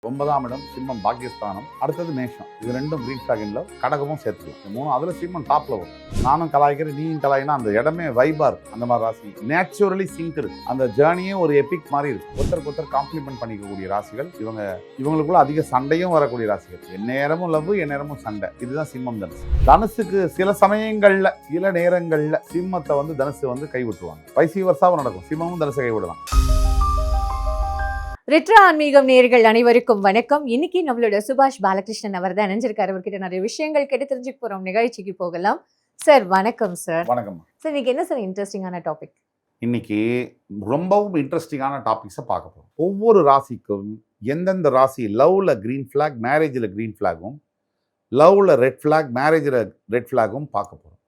9ஆம் இடம் சிம்மம் பாக்கியஸ்தானம், அடுத்தது மேஷம். இது ரெண்டும் கிரீன் ஃபிளாக் இன் லவ், கடகமும் சேர்த்துக்கலாம். இந்த மூணு அதில் சிம்மம் டாப்ல வரும். நானும் கலாய்க்கிறேன், நீயும் கலாயினா அந்த இடமே வைபா இருக்கு. அந்த மாதிரி ராசி நேச்சுரலி சிங்க் இருக்கு. அந்த ஜேர்னியே ஒரு எபிக் மாதிரி இருக்கு. ஒருத்தருக்கு காம்ப்ளிமெண்ட் பண்ணிக்கக்கூடிய ராசிகள் இவங்களுக்குள்ள அதிக சண்டையும் வரக்கூடிய ராசிகள். எந்நேரமும் லவ், எந்நேரமும் சண்டை. இதுதான் சிம்மம் தனுசு. தனுசுக்கு சில சமயங்கள்ல சில நேரங்கள்ல சிம்மத்தை தனுசு கைவிட்டுருவாங்க. வைசி வருஷாவும் நடக்கும். சிம்மமும் தனுசை கைவிடலாம். ரெட்ரோ ஆன்மீகம் நேயர்கள் அனைவருக்கும் வணக்கம். இன்னைக்கு நம்மளோட சுபாஷ் பாலகிருஷ்ணன் அவர் தான் இணைஞ்சிருக்காரு. அவர்கிட்ட நிறைய விஷயங்கள் கேட்டு தெரிஞ்சுக்க போறோம். நிகழ்ச்சிக்கு போகலாம். சார் வணக்கம். சார் வணக்கம் சார். இன்னைக்கு என்ன சார் இன்ட்ரெஸ்டிங்கான டாபிக்? இன்னைக்கு ரொம்பவும் இன்ட்ரெஸ்டிங்கான டாபிக்ஸை பார்க்க போறோம். ஒவ்வொரு ராசிக்கும் எந்தெந்த ராசி லவ்ல கிரீன் ஃபிளாக், மேரேஜில் கிரீன் ஃபிளாகும், லவ்ல ரெட் ஃபிளாக், மேரேஜில் ரெட் ஃபிளாகும் பார்க்க போறோம்.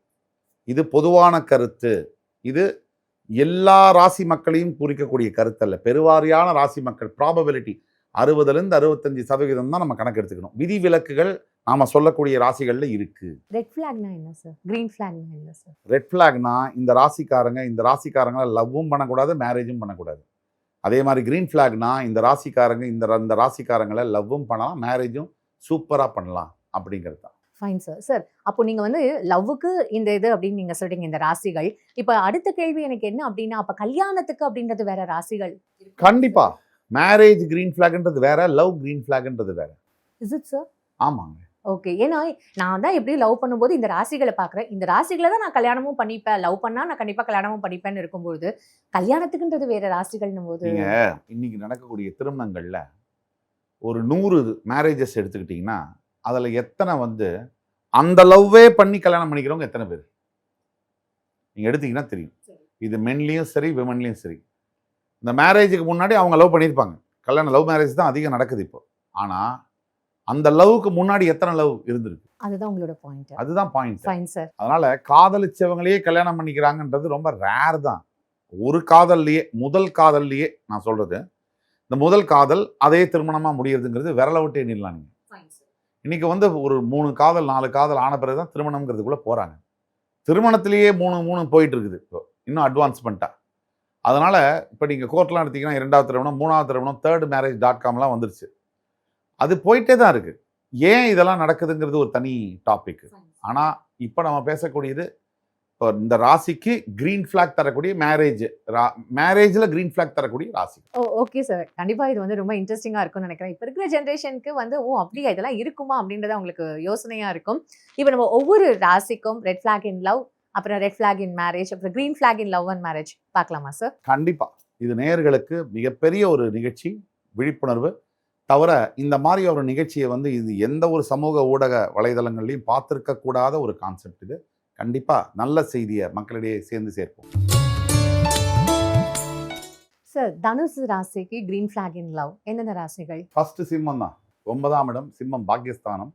இது பொதுவான கருத்து. இது எல்லா ராசி மக்களையும் குறிக்கக்கூடிய கருத்தல்ல. பெருவாரியான ராசி மக்கள் ப்ராபபிலிட்டி 60-65% தான் நம்ம கணக்கு எடுத்துக்கணும். விதி விலக்குகள் நாம சொல்லக்கூடிய ராசிகள்ல இருக்கு. ரெட் ஃபிளாக்னா என்ன சார்? கிரீன் ஃபிளாக்னா என்ன சார்? ரெட் ஃபிளாக்னா இந்த ராசிக்காரங்களை லவ்வும் பண்ணக்கூடாது, மேரேஜும் பண்ணக்கூடாது. அதே மாதிரி கிரீன் ஃபிளாக்னா இந்த ராசிக்காரங்களை லவ்வும் பண்ணலாம், மேரேஜும் சூப்பரா பண்ணலாம் அப்படிங்கிறது தான். Fine sir. சார் அப்போ நீங்க லவ்வுக்கு இந்த இது அப்படின்னு நீங்க சொல்றீங்க, இந்த ராசிகள். இப்ப அடுத்த கேள்வி எனக்கு என்ன அப்படின்னா, அப்ப கல்யாணத்துக்கு அப்படின்றது வேற ராசிகள்? கண்டிப்பா. மேரேஜ் கிரீன் ஃபிளாக்ன்றது வேற, லவ் கிரீன் ஃபிளாக்ன்றது வேற. Is it sir? ஆமாங்க. ஓகே. ஏன்னா நான் தான் எப்படி லவ் பண்ணும்போது இந்த ராசிகளை பார்க்குறேன். இந்த ராசிகளை தான் நான் கல்யாணமும் பண்ணிப்பேன். லவ் பண்ணா நான் கண்டிப்பா கல்யாணமும் பண்ணிப்பேன்னு இருக்கும்போது, கல்யாணத்துக்குன்றது வேற ராசிகள்னும் போது, இன்னைக்கு நடக்கக்கூடிய திருமணங்கள்ல ஒரு 100 மேரேஜஸ் எடுத்துக்கிட்டீங்கன்னா அதுல எத்தனை அந்த லவ்வே பண்ணி கல்யாணம் பண்ணிக்கிறவங்க எத்தனை பேர் நீங்க எடுத்தீங்கன்னா தெரியும். இது மென்லயும் சரி, விமன்லயும் சரி. இந்த மேரேஜுக்கு முன்னாடி அவங்க லவ் பண்ணியிருப்பாங்க. லவ் மேரேஜ் தான் அதிகம் நடக்குது இப்போ. ஆனா அந்த லவ்வுக்கு முன்னாடி எத்தனை லவ் இருந்திருக்கு? அதுதான் உங்களோட பாயிண்ட். அதுதான் பாயிண்ட். Fine sir. அதனால காதலிச்சவங்களையே கல்யாணம் பண்ணிக்கிறாங்கன்றது ரொம்ப ரேர் தான். ஒரு காதல்லையே, முதல் காதல்லையே நான் சொல்றது, இந்த முதல் காதல் அதே திருமணமா முடியறதுங்கிறது விரல விட்டு எண்ணிடலாம். நீங்க இன்னைக்கு ஒரு 3 காதல் 4 காதல் ஆன பிறகுதான் திருமணம்ங்கிறதுக்குள்ள போறாங்க. திருமணத்திலேயே 3 போயிட்டு இருக்குது. இப்போ இன்னும் அட்வான்ஸ்மெண்ட்டா. அதனால இப்போ நீங்க கோர்ட்லாம் எடுத்தீங்கன்னா 2வது திருமணம், 3வது திருமணம், தேர்ட் மேரேஜ்.comலாம் வந்துருச்சு. அது போயிட்டே தான் இருக்கு. ஏன் இதெல்லாம் நடக்குதுங்கிறது ஒரு தனி டாபிக். ஆனா இப்போ நம்ம பேசக்கூடியது இந்த ராசிக்கு கிரீன் ஃபிளாக் தரக்கூடிய மேரேஜ்ல கிரீன் ஃபிளாக் தரக்கூடிய ராசி. Okay sir. கண்டிப்பா இது ரொம்ப இன்ட்ரெஸ்டிங்கா இருக்கும்னு நினைக்கிறேன். இப்ப இருக்கிற ஜெனரேஷனுக்கு அப்படியா இதெல்லாம் இருக்குமா அப்படின்றத உங்களுக்கு யோசனையா இருக்கும். இப்போ நம்ம ஒவ்வொரு ராசிக்கும் ரெட் ஃபிளாக் இன் லவ், அப்புறம் ரெட் ஃபிளாக் இன் மேரேஜ், அப்புறம் green flag in love and marriage பார்க்கலாமா சார்? கண்டிப்பா. இது நேயர்களுக்கு மிகப்பெரிய ஒரு நிகழ்ச்சி, விழிப்புணர்வு. தவிர இந்த மாதிரி ஒரு நிகழ்ச்சியை இது எந்த ஒரு சமூக ஊடக வலைதளங்கள்லையும் பார்த்திருக்க கூடாத ஒரு கான்செப்ட். இது கண்டிப்பா நல்ல செய்தியை மக்களிடையே சேர்ந்து சேர்ப்போம். சார், தனுசு ராசிக்கு கிரீன் ஃபிளாக் இன் லவ் எந்தெந்த ராசிகள்? ஃபர்ஸ்ட் சிம்மம் தான். 9ஆம் இடம் சிம்மம் பாக்கியஸ்தானம்,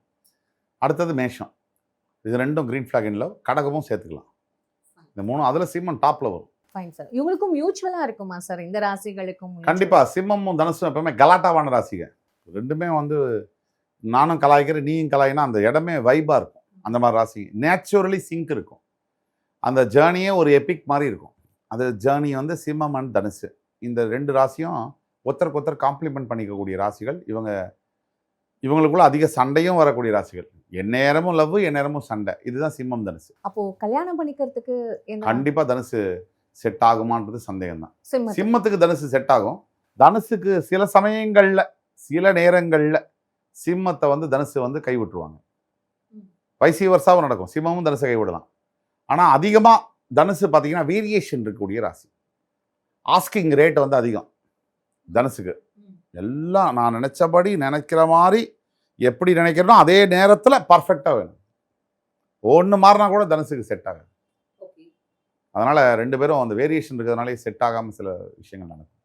அடுத்தது மேஷம். இது ரெண்டும் கிரீன் ஃபிளாக் இன் லவ், கடகமும் சேர்த்துக்கலாம். இந்த மூணு அதுல சிம்மம் டாப்ல வரும். Fine sir. இவங்களுக்கும் மியூச்சுவலா இருக்குமா சார்? இந்த ராசிகளுக்கும் கண்டிப்பா. சிம்மமும் தனுசும் எப்பவுமே கலாட்டாவான ராசிங்க. ரெண்டுமே நானும் கலாய்க்கிறேன், நீயும் கலாயினா அந்த இடமே வைபா இருக்கும். அந்த மாதிரி ராசி நேச்சுரலி சிங்க் இருக்கும். அந்த ஜேர்னியே ஒரு எபிக் மாதிரி இருக்கும். அது ஜேர்னி சிம்மம் அண்ட் தனுசு. இந்த 2 ராசியும் ஒருத்தருக்கு காம்ப்ளிமெண்ட் பண்ணிக்கக்கூடிய ராசிகள். இவங்களுக்குள்ள அதிக சண்டையும் வரக்கூடிய ராசிகள். எந்நேரமும் லவ், எந்நேரமும் சண்டை. இதுதான் சிம்மம் தனுசு. அப்போ கல்யாணம் பண்ணிக்கிறதுக்கு கண்டிப்பா தனுசு செட் ஆகுமான்றது சந்தேகம் தான். சிம்மத்துக்கு தனுசு செட் ஆகும். தனுசுக்கு சில சமயங்கள்ல சில நேரங்கள்ல சிம்மத்தை தனுசு கைவிட்டுருவாங்க. வைசி வருஷாவும் நடக்கும். சிம்மமும் தனுசை கைவிடலாம். ஆனால் அதிகமாக தனுசு பார்த்தீங்கன்னா வேரியேஷன் இருக்கக்கூடிய ராசி. ஆஸ்கிங் ரேட் அதிகம் தனுசுக்கு. எல்லாம் நான் நினைக்கிற மாதிரி எப்படி நினைக்கிறனோ அதே நேரத்தில் பர்ஃபெக்டாக வேணும். ஒன்று மாறினா கூட தனுசுக்கு செட் ஆகாது. அதனால் 2 பேரும் அந்த வேரியேஷன் இருக்கிறதுனாலே செட் ஆகாமல் சில விஷயங்கள் நடக்கும்.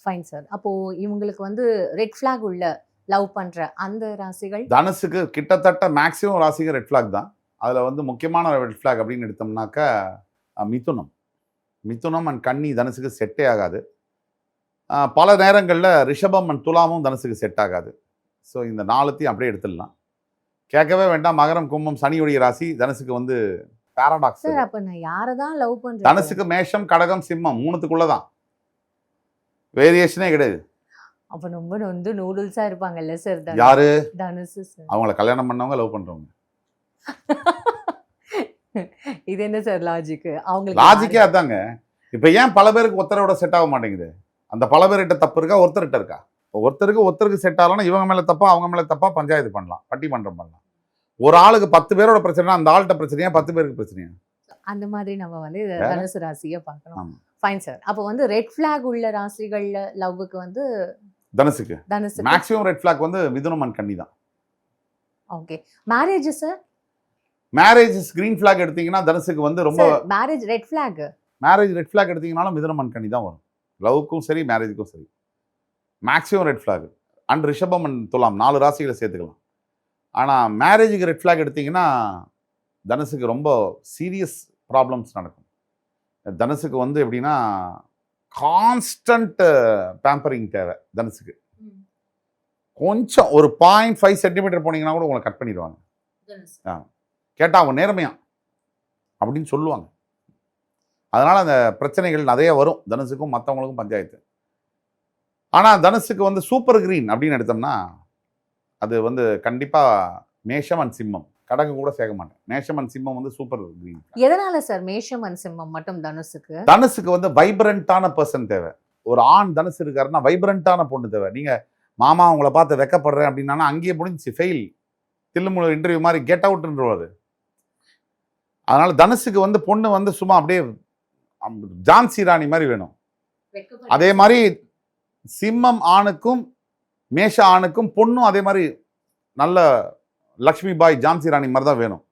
Fine sir. அப்போது இவங்களுக்கு ரெட் ஃபிளாக் உள்ள லவ் பண்ற அந்த ராசிகள்? தனுசுக்கு கிட்டத்தட்ட மேக்ஸிமம் ராசிகள் ரெட் ஃபிளாக் தான். அதில் முக்கியமான ரெட் ஃபிளாக் அப்படின்னு எடுத்தோம்னாக்கா மிதுனம் அண்ட் கன்னி தனுசுக்கு செட்டே ஆகாது. பல நேரங்களில் ரிஷபம் அண்ட் துலாமும் தனுசுக்கு செட் ஆகாது. ஸோ இந்த 4த்தையும் அப்படியே எடுத்துடலாம். கேட்கவே வேண்டாம். மகரம் கும்பம் சனியுடைய ராசி தனுசுக்கு பாராடாக்ஸ். சார், அப்ப நான் யாரை தான் லவ் பண்றேன்? தனுசுக்கு மேஷம், கடகம், சிம்மம் 3த்துக்குள்ள தான். வேரியேஷனே கிடையாது. அப்ப ரொம்ப வந்து நூடுல்ஸா இருப்பாங்கல்ல சார் யாரு தனுஷ் சார். அவங்கள கல்யாணம் பண்ணவங்க லவ் பண்றவங்க. இது என்ன சார் லாஜிக்? அவங்களுக்கு லாஜிக்கே அதாங்க. இப்ப ஏன் பல பேருக்கு ஒருத்தரோட செட் ஆக மாட்டேங்குது? அந்த பல பேர்கிட்ட தப்பு இருக்கா, ஒருத்தர்கிட்ட இருக்கா? இப்போ ஒருத்தருக்கு செட் ஆகலன்னா இவங்க மேல தப்பா, அவங்க மேல தப்பா பஞ்சாயத்து பண்ணலாம், பட்டிமன்றம் பண்ணலாம். ஒரு ஆளுக்கு 10 பேரோட பிரச்சனைனா அந்த ஆள்கிட்ட பிரச்சனையா, 10 பேருக்கு பிரச்சனையா? அந்த மாதிரி நம்ம வந்து வேற? தனுசு ராசிய பார்க்கணும். ஆமா. Fine sir. அப்போ வந்து ரெட் ஃபிளாக் உள்ள ராசிகள்ல லவ்வுக்கு வந்து தனுசுக்கு தனுசு. மேக்ஸிமம் ரெட் ஃபிளாக் வந்து மிதுனம் அண்ட் கன்னி தான். ஓகே. Marriage sir? Marriage green flag எடுத்தீங்கன்னா தனுசுக்கு வந்து ரொம்ப sir marriage red flag. Marriage red flag எடுத்தீங்கனாலும் மிதுனம் அண்ட் கன்னி தான் வரும். லவ்வுக்கும் சரி, மேரேஜுக்கும் சரி. Maximum red flag. அண்ட் ரிஷபம் அண்ட் துலாம் 4 ராசிகளை சேர்த்துக்கலாம். ஆனால் மேரேஜுக்கு ரெட் ஃபிளாக் எடுத்தீங்கன்னா தனுசுக்கு ரொம்ப சீரியஸ் ப்ராப்ளம்ஸ் நடக்கும். தனுசுக்கு வந்து எப்படின்னா கான்ஸ்டன்ட் பேம்பரிங் தேவை தனுசுக்கு. கொஞ்சம் ஒரு 0.5 சென்டிமீட்டர் போனீங்கன்னா கூட உங்களை கட் பண்ணிடுவாங்க. கேட்டால் அவங்க நேர்மையா அப்படின்னு சொல்லுவாங்க. அதனால் அந்த பிரச்சனைகள் நிறைய வரும் தனுசுக்கும் மற்றவங்களுக்கும் பஞ்சாயத்து. ஆனால் தனுசுக்கு வந்து சூப்பர் கிரீன் அப்படின்னு எடுத்தோம்னா அது வந்து கண்டிப்பாக மேஷம் அண்ட் சிம்மம். கடகு கூட சேர்க்க மாட்டேன். மேஷம் அண்ட் சிம்மம் வந்து சூப்பர் கிரீன். எதனால சார் மேஷம் அண்ட் சிம்மம் மட்டும் தனுசுக்கு? தனுசுக்கு வந்து வைப்ரண்டான பர்சன் தேவை. ஒரு ஆண் தனுசு இருக்காருன்னா வைப்ரண்டான பொண்ணு தேவை. நீங்கள் மாமா உங்களை பார்த்து வெக்கப்படுறேன் அப்படின்னா அங்கேயே முடிஞ்சு ஃபெயில், தில்லுமுழு இன்டர்வியூ மாதிரி கெட் அவுட்ன்றது. அதனால தனுசுக்கு வந்து பொண்ணு வந்து சும்மா அப்படியே ஜான்சி ராணி மாதிரி வேணும். அதே மாதிரி சிம்மம் ஆணுக்கும் மேஷ ஆணுக்கும் பொண்ணும் அதே மாதிரி நல்ல லக்ஷ்மி பாய் ஜான்சி ராணி மாதிரி தான் வேணும்.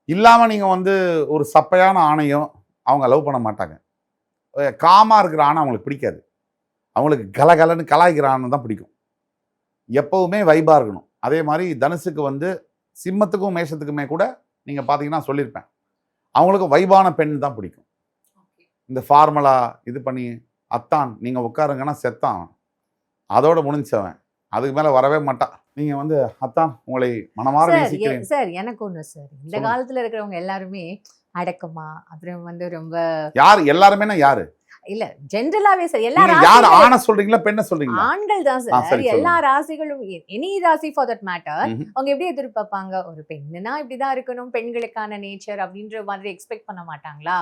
இல்லாமல் நீங்கள் வந்து ஒரு சப்பையான ஆணையும் அவங்க லவ் பண்ண மாட்டாங்க. காமாக இருக்கிற ஆணை அவங்களுக்கு பிடிக்காது. அவங்களுக்கு கலகலன்னு கலாய்க்கிற ஆணை தான் பிடிக்கும். எப்போவுமே வைபாக இருக்கணும். அதே மாதிரி தனுசுக்கு வந்து சிம்மத்துக்கும் மேஷத்துக்குமே கூட நீங்கள் பார்த்தீங்கன்னா சொல்லியிருப்பேன், அவங்களுக்கு வைபான பெண் தான் பிடிக்கும். இந்த ஃபார்மலா இது பண்ணி அத்தான் நீங்கள் உட்காருங்கன்னா செத்தான், அதோட முடிஞ்சவன், அதுக்கு மேலே வரவே மாட்டான். நீங்கள் வந்து அத்தான் உங்களை மனமாற நேசிக்கிறேன். சார் எனக்கு ஒன்று சார், இந்த காலத்தில் இருக்கிறவங்க எல்லாருமே அடக்கமா, அப்புறம் வந்து ரொம்ப யார் எல்லாருமே யாரு இல்ல ஜெனரலாவே சார் யார் ஆணை சொல்றீங்களா பெண்ணை சொல்றீங்களா? ஆண்கள் தான் சார். எல்லா ராசிகளும் எனி ராசி ஃபார் தட் மேட்டர் அவங்க எப்படி எதிர்பார்ப்பாங்க, ஒரு பெண்ணுனா இப்படிதான் இருக்கணும், பெண்களுக்கான நேச்சர் அப்படின்ற மாதிரி எக்ஸ்பெக்ட் பண்ண மாட்டாங்களா?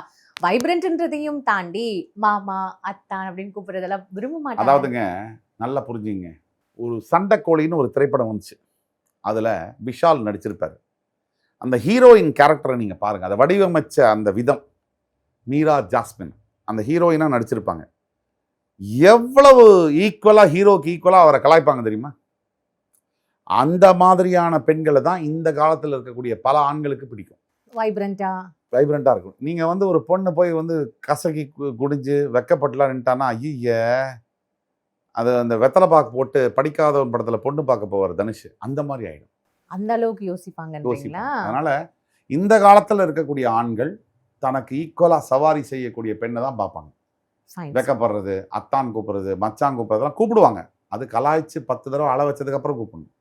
வைப்ரண்ட்ன்றதையும் தாண்டி மாமா அத்தான் அப்படின்னு கூப்பிடுறதெல்லாம் விரும்ப மாட்டாங்க. அதாவதுங்க நல்லா புரிஞ்சுங்க, ஒரு சண்டைக்கோழின்னு ஒரு திரைப்படம் வந்துச்சு, அதுல விஷால் நடிச்சிருப்பாரு. அந்த ஹீரோயின் கேரக்டரை நீங்க பாருங்க, அதை வடிவமைச்ச அந்த விதம், மீரா ஜாஸ்மின் அந்த ஹீரோயினா நடிச்சிருப்பாங்க. எவ்வளவு ஈக்குவலா ஹீரோக்கு ஈக்குவலா அவரை கலாய்ப்பாங்க தெரியுமா? அந்த மாதிரியான பெண்களை தான் இந்த காலத்தில் இருக்கக்கூடிய பல ஆண்களுக்கு பிடிக்கும். வைப்ரண்டா இருக்கும். நீங்க வந்து ஒரு பொண்ணு போய் வந்து கசக்கி குடிஞ்சு வெக்கப்பட்டுலாம் நின்ட்டானா, ஐய அது அந்த வெத்தலை பாக்கு போட்டு படிக்காத ஒரு படத்துல பொண்ணு பார்க்க போவார் தனுஷ், அந்த மாதிரி ஆயிடும். அந்த அளவுக்கு யோசிப்பாங்க. அதனால இந்த காலத்துல இருக்கக்கூடிய ஆண்கள் தனக்கு ஈக்குவலா சவாரி செய்யக்கூடிய பெண்ணை தான் பார்ப்பாங்க. வெக்கப்படுறது, அத்தான் கூப்பிடுறது, மச்சான் கூப்பிடுறதுலாம் கூப்பிடுவாங்க. அது கலாய்ச்சி 10 தடவை அள வச்சதுக்கு அப்புறம் கூப்பிடணும்.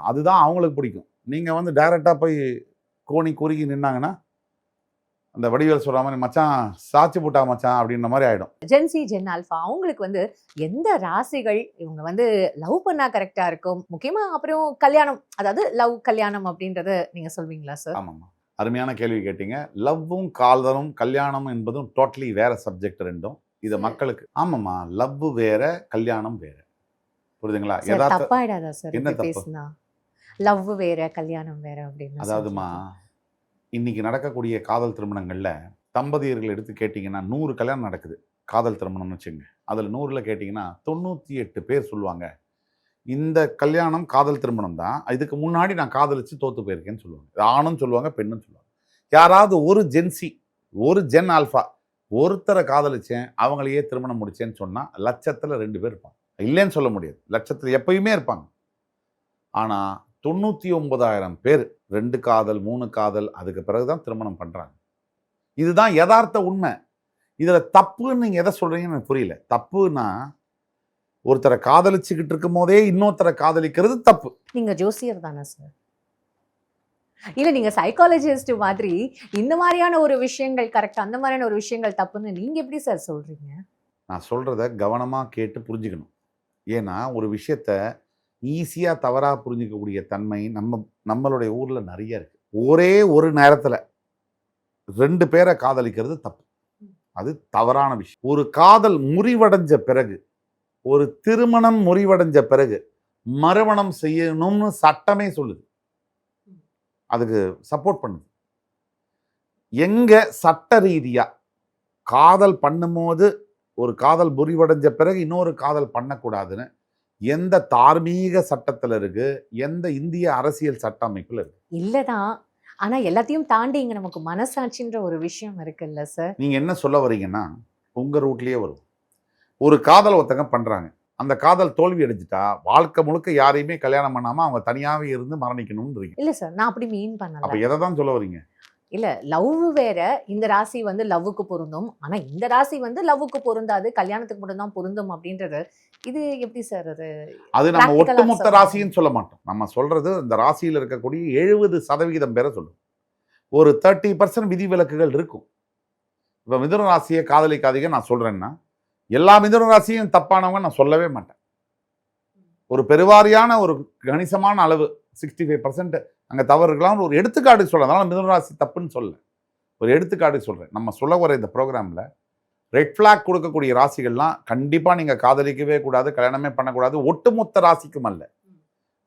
அதுதான் அவங்களுக்கு பிடிக்கும். நீங்க வந்து டைரக்டா போய் கோணி குறுகி நின்னாங்கன்னா அந்த வடிவேல் சொல்ற மாதிரி மச்சான் சாச்சி போட்டா மச்சான் அப்படின்ற மாதிரி ஆயிடும். ஜென்சி ஜென் ஆல்ஃபா அவங்களுக்கு வந்து எந்த ராசிகள் இவங்க வந்து லவ் பண்ணா கரெக்டா இருக்கும், முக்கியமா அப்புறம் கல்யாணம், அதாவது லவ் கல்யாணம் அப்படின்றத நீங்க சொல்வீங்களா சார்? ஆமாம்மா, அருமையான கேள்வி கேட்டீங்க. லவ்வும் காதலும் கல்யாணம் என்பதும் டோட்டலி வேற சப்ஜெக்ட் ரெண்டும். இது மக்களுக்கு ஆமாம்மா, லவ் வேற கல்யாணம் வேற, புரியுதுங்களா? தப்பாயிடாதா சார் என்ன பேசினா? லவ் வேற கல்யாணம் வேற அப்படின்னு. அதாவதுமா, இன்னைக்கு நடக்கக்கூடிய காதல் திருமணங்கள்ல தம்பதியர்கள் எடுத்து கேட்டிங்கன்னா 100 கல்யாணம் நடக்குது காதல் திருமணம்னு வச்சுங்க. அதில் 100ல் கேட்டிங்கன்னா 98 பேர் சொல்லுவாங்க இந்த கல்யாணம் காதல் திருமணம் தான், இதுக்கு முன்னாடி நான் காதலிச்சு தோத்து போயிருக்கேன்னு சொல்லுவாங்க. ஆணும் சொல்லுவாங்க, பெண்ணும் சொல்லுவாங்க. யாராவது ஒரு ஜென்சி, ஒரு ஜென் ஆல்ஃபா ஒருத்தரை காதலிச்சேன் அவங்களையே திருமணம் முடிச்சேன்னு சொன்னால் 1,00,000ல் 2 பேர் இருப்பாங்க. இல்லைன்னு சொல்ல முடியாது, 1,00,000ல் எப்பயுமே இருப்பாங்க. ஆனால் 99,000 பேர் 2 காதல் 3 காதல் அதுக்கு பிறகுதான் திருமணம் பண்றாங்க. இதுதான் யதார்த்த உண்மை. இதுல தப்புன்னு நீங்க எதை சொல்றீங்கன்னு எனக்கு புரியல. தப்புனா ஒருத்தரை காதலிச்சுக்கிட்டு இருக்கும் போதே இன்னொருத்தரை காதலிக்கிறது தப்பு. நீங்க ஜோசியர் தானே சார்? இல்ல நீங்க சைக்காலஜிஸ்ட் மாதிரி இந்த மாதிரியான ஒரு விஷயங்கள் கரெக்ட், அந்த மாதிரியான ஒரு விஷயங்கள் தப்புன்னு நீங்க எப்படி சார் சொல்றீங்க? நான் சொல்றத கவனமா கேட்டு புரிஞ்சுக்கணும். ஏன்னா ஒரு விஷயத்த ஈஸியா தவறா புரிஞ்சுக்கக்கூடிய தன்மை நம்மளுடைய ஊர்ல நிறைய இருக்கு. ஒரே ஒரு நேரத்துல 2 பேரை காதலிக்கிறது தப்பு. அது தவறான விஷயம். ஒரு காதல் முறிவடைஞ்ச பிறகு, ஒரு திருமணம் முறிவடைஞ்ச பிறகு மறுமணம் செய்யணும்னு சட்டமே சொல்லுது. அதுக்கு சப்போர்ட் பண்ணுது. எங்க சட்ட ரீதியா காதல் பண்ணும்போது ஒரு காதல் முறிவடைஞ்ச பிறகு இன்னொரு காதல் பண்ணக்கூடாதுன்னு எந்த தார்மீக சட்டத்துல இருக்கு, எந்த இந்திய அரசியல் சட்ட அமைப்புல இருக்கு? இல்லதான். ஆனா எல்லாத்தையும் தாண்டி இங்க நமக்கு மனசாட்சின்ற ஒரு விஷயம் இருக்குல்ல சார். நீங்க என்ன சொல்ல வரீங்கன்னா உங்க ரூட்லயே வரும். ஒரு காதல் ஒருத்தங்க பண்றாங்க, அந்த காதல் தோல்வி அடைஞ்சிட்டா வாழ்க்கை முழுக்க யாரையுமே கல்யாணம் பண்ணாம அவங்க தனியாவே இருந்து மரணிக்கணும்ன்றீங்க. இல்ல சார், நான் அப்படி மீன் அப்ப பண்ணல. எதை தான் சொல்ல வரீங்க? இல்ல, லவ் வேற. இந்த ராசி வந்து லவ்வுக்கு பொருந்தும். ஆனா இந்த ராசி வந்து லவ்வுக்கு பொருந்தாது. கல்யாணத்துக்கு மட்டும் தான் பொருந்தும் அப்படின்றது. இது எப்படி சார் அது அது நம்ம practical ஆ ஒட்டுமொத்த சொல்ல ராசின்னு சொல்ல மாட்டோம். நம்ம சொல்றது இந்த ராசியில் இருக்கக்கூடிய 70% பேரை சொல்லும். ஒரு 30% விதிவிலக்குகள் இருக்கும். இப்ப மிதுன ராசியை காதலிக்காதீங்க நான் சொல்றேன்னா, எல்லா மிதுன ராசியும் தப்பானவங்க நான் சொல்லவே மாட்டேன். ஒரு பெருவாரியான ஒரு கணிசமான அளவு 65% அங்க தவறு இருக்கலாம். ஒரு எடுத்துக்காட்டு சொல்றேன். அதனால மிதுன ராசி தப்புன்னு சொல்ல. ஒரு எடுத்துக்காட்டு சொல்றேன். நம்ம சொல்ல வர இந்த ப்ரோக்ராம்ல ரெட் ஃபிளாக் கொடுக்கக்கூடிய ராசிகள்லாம் கண்டிப்பா நீங்க காதலிக்கவே கூடாது, கல்யாணமே பண்ணக்கூடாது. ஒட்டுமொத்த ராசிக்கும் அல்ல.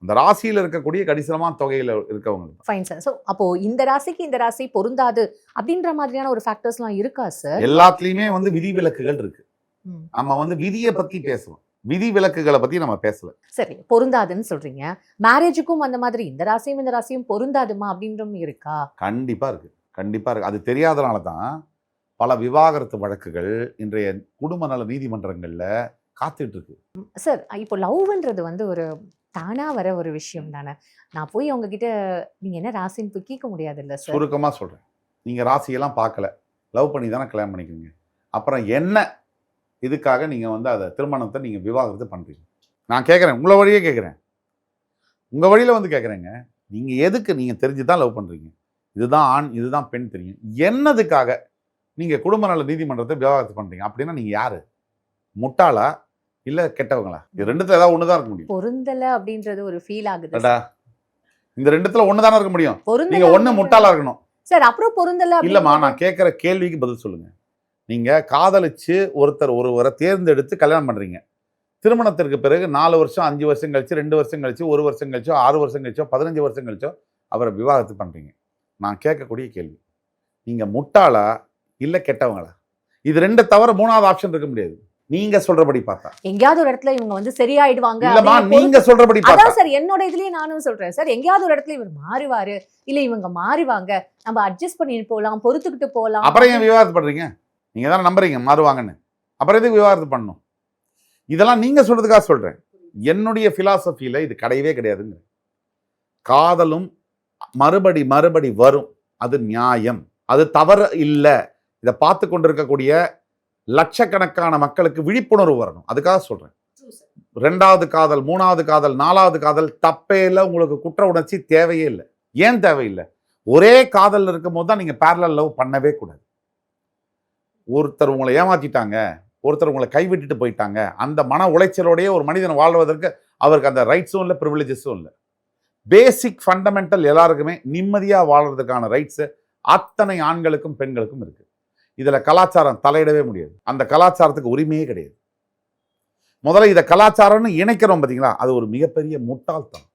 அந்த ராசியில் இருக்கக்கூடிய கணிசமான தொகையில இருக்கவங்க. Fine sir. சோ அப்போ இந்த ராசிக்கு இந்த ராசி பொருந்தாது அப்படின்ற மாதிரியான ஒரு ஃபேக்டர்ஸ்லாம் இருக்கா சார்? எல்லாத்துலயுமே வந்து விதிவிலக்குகள் இருக்கு. ம். நம்ம வந்து விதியை பத்தி பேசலாம். விதிவிலக்குகளை பத்தி நம்ம பேசல. சரி, பொருந்தாதுன்னு சொல்றீங்க. மேரேஜுக்கும் அந்த மாதிரி இந்த ராசியும் இந்த ராசியும் பொருந்தாதுமா அப்படின்றும் இருக்கா? கண்டிப்பா இருக்கு. கண்டிப்பா இருக்கு. அது தெரியாதனால தான் பல விவாகரத்து வழக்குகள் இன்றைய குடும்ப நல நீதிமன்றங்கள்ல காத்துட்டு இருக்கு. சார், இப்போ லவ்ன்றது வந்து ஒரு தானா வர ஒரு விஷயம் தானே. நான் போய் உங்ககிட்ட நீங்க என்ன ராசின்னு போய் கேட்க முடியாதுல்ல சார். சுருக்கமா சொல்றேன். நீங்க ராசியெல்லாம் பார்க்கல. லவ் பண்ணி தானே கல்யாணம் பண்ணிக்கிறீங்க. அப்புறம் என்ன இதுக்காக நீங்க வந்து அதை திருமணத்தை நீங்க விவாகரத்து பண்றீங்க? நான் கேட்குறேன், உங்களை வழியே கேட்குறேன். உங்க வழியில வந்து கேட்குறேங்க. நீங்க எதுக்கு நீங்க தெரிஞ்சு தான் லவ் பண்றீங்க? இதுதான் ஆண், இதுதான் பெண் தெரியும். என்னதுக்காக நீங்க குடும்ப நல நீதிமன்றத்தை விவாகரத்து பண்றீங்க? அப்படின்னா நீங்க யாரு? முட்டாளா இல்ல கெட்டவங்களா? இது ரெண்டுத்துல ஏதாவது ஒண்ணுதான் இருக்க முடியும். பொருந்தல அப்படின்றது ஒரு ஃபீல் ஆகுது அடா, இந்த ரெண்டுத்துல ஒண்ணுதானே இருக்க முடியும். பொருந்தல நீங்க ஒண்ணு முட்டாளா இருக்கணும். சார். அப்புறம் பொருந்தல இல்லம்மா, நான் கேட்கிற கேள்விக்கு பதில் சொல்லுங்க. நீங்க காதலிச்சு ஒருவரை தேர்ந்தெடுத்து கல்யாணம் பண்றீங்க. திருமணத்திற்கு பிறகு 4 வருஷம், 5 வருஷம் கழிச்சு, 2 வருஷம் கழிச்சு, 1 வருஷம் கழிச்சோ, 6 வருஷம் கழிச்சோ, 15 வருஷம் கழிச்சோ அவரை விவாகரத்து பண்றீங்க. நான் கேட்கக்கூடிய கேள்வி, நீங்க முட்டாளா இல்ல கெட்டவங்களா? இது 2 தவிர 3வது ஆப்ஷன் இருக்க முடியாது. நீங்க சொல்றபடி பார்த்தா. எங்கயாவது ஒரு இடத்துல இவங்க வந்து சரியாயிடுவாங்க. இல்லம்மா, நீங்க சொல்றபடி பார்த்தா. அதான் சார் என்னோட இதுலயே நானும் சொல்றேன் சார். எங்கயாவது ஒரு இடத்துல இவர் மாறுவாரு, இல்ல இவங்க மாறுவாங்க, நம்ம அட்ஜஸ்ட் பண்ணிட்டு போலாம், பொறுத்துக்கிட்டு போலாம். அப்புறம் ஏன் விவாகரத்து பண்றீங்க? நீங்க தானே நம்புறீங்க மாறுவாங்கன்னு. அப்புறம் எதுக்கு விவாகரத்து பண்ணணும்? இதெல்லாம் நீங்க சொல்றதுக்காக சொல்றேன். என்னுடைய பிலாசபியில இது கிடையவே கிடையாதுங்க. காதலும் மறுபடி வரும். அது நியாயம். அது தவறு இல்ல. இதை பார்த்து கொண்டிருக்கக்கூடிய லட்சக்கணக்கான மக்களுக்கு விழிப்புணர்வு வரணும். அதுக்காக சொல்றேன். 2வது காதல், 3வது காதல், 4வது காதல் தப்பே இல்லை. உங்களுக்கு குற்ற உணர்ச்சி தேவையே இல்லை. ஏன் தேவையில்லை? ஒரே காதல் இருக்கும் போது தான் நீங்க பேரலல் லவ் பண்ணவே கூடாது. ஒருத்தர் உங்களை ஏமாத்திட்டாங்க, ஒருத்தர் உங்களை கைவிட்டுட்டு போயிட்டாங்க, அந்த மன உளைச்சலோடயே ஒரு மனிதன் வாழ்வதற்கு அவருக்கு அந்த ரைட்ஸும் இல்லை, ப்ரிவிலேஜஸும் இல்லை. பேசிக் ஃபண்டமெண்டல் எல்லாருக்குமே நிம்மதியா வாழ்றதுக்கான ரைட்ஸ் அத்தனை ஆண்களுக்கும் பெண்களுக்கும் இருக்கு. இதுல கலாச்சாரம் தலையிடவே முடியாது. அந்த கலாச்சாரத்துக்கு உரிமையே கிடையாது. முதல்ல இதை கலாச்சாரம்னு இணைக்கிறோம் பாத்தீங்களா, அது ஒரு மிகப்பெரிய முட்டாள்தான்.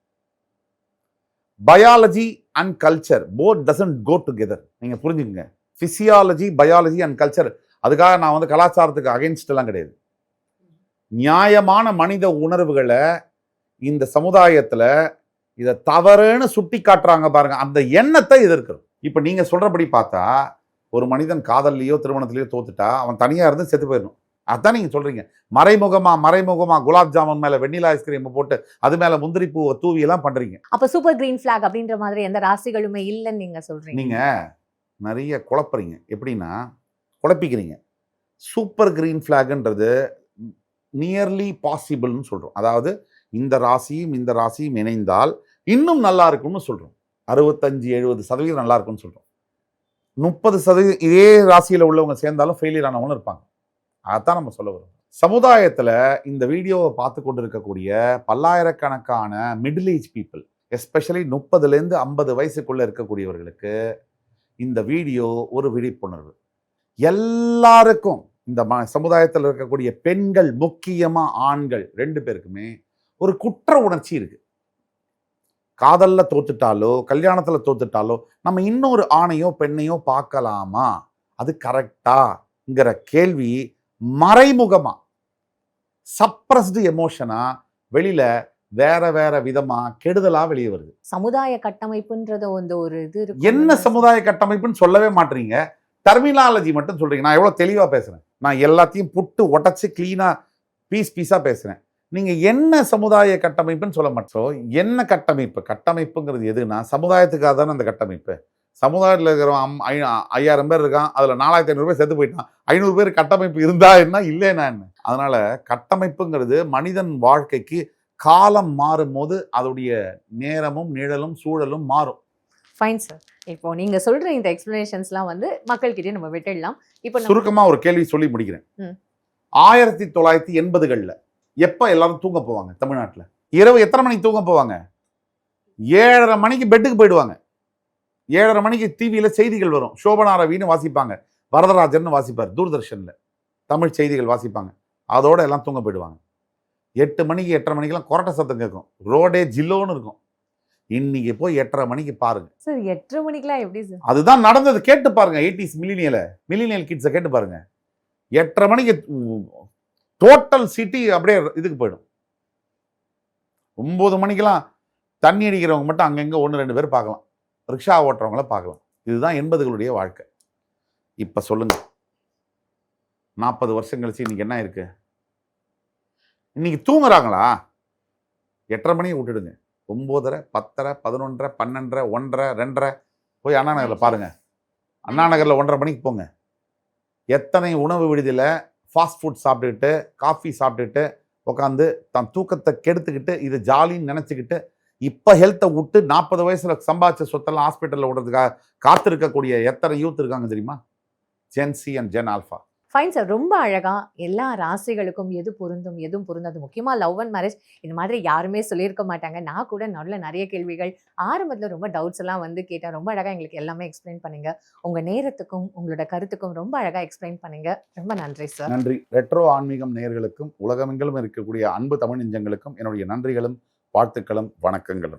Biology and culture both doesn't go together. நீங்க புரிஞ்சுக்கங்க. Physiology, biology and culture. அதுக்காக நான் வந்து கலாச்சாரத்துக்கு அகைன்ஸ்ட் எல்லாம் கிடையாது. நியாயமான மனித உணர்வுகளை இந்த சமுதாயத்துல இதை தவறுன்னு சுட்டி காட்டுறாங்க பாருங்க, அந்த எண்ணத்தை எதிர்க்கிறோம். இப்ப நீங்க சொல்றபடி பார்த்தா ஒரு மனிதன் காதல்லையோ திருமணத்திலேயோ தோத்துட்டா அவன் தனியா இருந்து செத்து போயிடணும். அதான் நீங்க சொல்றீங்க. மறைமுகமா குலாப் ஜாமுன் மேல வெண்ணிலா ஐஸ்கிரீம் போட்டு அது மேல முந்திரி பூவை தூவி எல்லாம் பண்றீங்க. அப்ப சூப்பர் கிரீன் ஃபிளாக் அப்படின்ற மாதிரி எந்த ராசிகளுமே இல்லைன்னு நீங்க சொல்றீங்க. நீங்க நிறைய குழப்பறீங்க. எப்படின்னா குழப்பிக்கிறீங்க. சூப்பர் கிரீன் ஃபிளாக்ன்றது நியர்லி பாசிபிள்னு சொல்றோம். அதாவது இந்த ராசியும் இந்த ராசியும் இணைந்தால் இன்னும் நல்லா இருக்கும்னு சொல்றோம். 65-70% நல்லா இருக்கும்னு சொல்றோம். 30% இதே ராசியில உள்ளவங்க சேர்ந்தாலும் ஃபெயிலியர் ஆனவங்களும் இருப்பாங்க. அதான் நம்ம சொல்ல வரோம். சமுதாயத்துல இந்த வீடியோவை பார்த்து கொண்டிருக்கக்கூடிய பல்லாயிரக்கணக்கான மிடில் ஏஜ் பீப்புள், எஸ்பெஷலி 30லேருந்து 50 வயசுக்குள்ள இருக்கக்கூடியவர்களுக்கு இந்த வீடியோ ஒரு விழிப்புணர்வு. எல்லாருக்கும் இந்த சமுதாயத்தில் இருக்கக்கூடிய பெண்கள், முக்கியமா ஆண்கள் 2 பேருக்குமே ஒரு குற்ற உணர்ச்சி இருக்கு. காதல்ல தோத்துட்டாலோ கல்யாணத்துல தோத்துட்டாலோ நம்ம இன்னொரு ஆணையோ பெண்ணையோ பார்க்கலாமா, அது கரெக்டாங்கிற கேள்வி மறைமுகமா சப்ரஸ்டு எமோஷனா வெளியில வேற வேற விதமா கெடுதலா வெளியே வருது. சமுதாய கட்டமைப்புன்றது வந்து ஒரு இது இருக்கு. என்ன சமுதாய கட்டமைப்புன்னு சொல்லவே மாட்டீங்க, டெர்மினாலஜி மட்டும் சொல்றீங்க. நான் எவ்வளவு தெளிவா பேசுறேன், நான் எல்லாத்தையும் புட்டு உடைச்சு கிளீனா பீஸா பேசுறேன். நீங்க என்ன சமுதாய கட்டமைப்புன்னு சொல்ல மாட்டோம். என்ன கட்டமைப்பு? கட்டமைப்புங்கிறது எதுனா சமுதாயத்துக்காக தானே அந்த கட்டமைப்பு. சமுதாயத்தில் இருக்கிறவன் 5000 பேர் இருக்கான், அதுல 4500 பேர் செத்து போயிட்டான். 500 பேர் கட்டமைப்பு இருந்தா என்ன, இல்லைன்னா என்ன? அதனால கட்டமைப்புங்கிறது மனிதன் வாழ்க்கைக்கு காலம் மாறும் போது அதோடைய நேரமும் நிழலும் சூழலும் மாறும். Fine sir. இப்போ நீங்க சொல்ற இந்த எக்ஸ்பிளனேஷன்ஸ்லாம் வந்து மக்கள்கிட்டயே நம்ம விட்டுடலாம். இப்போ சுருக்கமா ஒரு கேள்வி சொல்லி முடிக்கிறேன். 1980களில் எப்ப எல்லாரும் தூங்க போவாங்க தமிழ்நாட்டில்? இரவு எத்தனை மணிக்கு தூங்க போவாங்க? 7:30 மணிக்கு பெட்டுக்கு போயிடுவாங்க. 7:30 மணிக்கு டிவியில செய்திகள் வரும். சோபனா ரவின்னு வாசிப்பாங்க, வரதராஜன் வாசிப்பார் தூர்தர்ஷன்ல, தமிழ் செய்திகள் வாசிப்பாங்க. அதோட எல்லாம் தூங்க போயிடுவாங்க. 8 மணிக்கு 8:30 மணிக்கெல்லாம் கொரட்டை சத்தம் கேட்கும், ரோடே ஜில்லோன்னு இருக்கும். இன்னைக்கு போய் 8:30 மணிக்கு பாருங்க. சார் 8:30 மணிக்கெல்லாம் எப்படி சார்? அதுதான் நடந்தது, கேட்டு பாருங்க. 80s மில்லினியல் கிட்ஸை கேட்டு பாருங்க. 8:30 மணிக்கு டோட்டல் சிட்டி அப்படியே இதுக்கு போயிடும். 9 மணிக்கெல்லாம் தண்ணி அடிக்கிறவங்க மட்டும் அங்கங்க 1-2 பேர் பார்க்கலாம், ரிக்ஷா ஓட்டுறவங்கள பார்க்கலாம். இதுதான் 80களுடைய வாழ்க்கை. இப்ப சொல்லுங்க, 40 வருஷம் கழிச்சு இன்னைக்கு என்ன இருக்கு? இன்னைக்கு தூங்குறாங்களா? 8:30 மணிக்கு விட்டுடுங்க. 9:30, 10:30, 11:30, 12:30, 1:30, 2:30 போய் அண்ணா நகரில் பாருங்க. அண்ணா நகரில் 1:30 மணிக்கு போங்க. எத்தனை உணவு விடுதியில் ஃபாஸ்ட் ஃபுட் சாப்பிட்டுக்கிட்டு காஃபி சாப்பிட்டுக்கிட்டு உட்காந்து தன் தூக்கத்தை கெடுத்துக்கிட்டு இது ஜாலின்னு நினச்சிக்கிட்டு இப்போ ஹெல்த்தை விட்டு 40 வயசில் சம்பாதிச்ச சொத்தெல்லாம் ஹாஸ்பிட்டலில் விடுறதுக்காக காத்திருக்கக்கூடிய எத்தனை யூத் இருக்காங்க தெரியுமா? Gen Z and Gen Alpha. Fine sir. ரொம்ப அழகா எல்லா ராசிகளுக்கும் எது பொருந்தும் எதுவும் பொருந்தாது, முக்கியமா லவ் அண்ட் மேரேஜ் இந்த மாதிரி யாருமே சொல்லியிருக்க மாட்டாங்க. நான் கூட நிறைய கேள்விகள் ஆரம்பத்தில் ரொம்ப டவுட்ஸ் எல்லாம் வந்து கேட்டேன். ரொம்ப அழகா எங்களுக்கு எல்லாமே எக்ஸ்பிளைன் பண்ணீங்க. உங்க நேரத்துக்கும் உங்களோட கருத்துக்கும் ரொம்ப அழகா எக்ஸ்பிளைன் பண்ணீங்க. ரொம்ப நன்றி சார். நன்றி. ரெட்ரோ ஆன்மீகம் நேயர்களுக்கும் உலகமெங்கிலும் இருக்கக்கூடிய அன்பு தமிழ் நெஞ்சங்களுக்கும் என்னுடைய நன்றிகளும் வாழ்த்துக்களும் வணக்கங்களும்.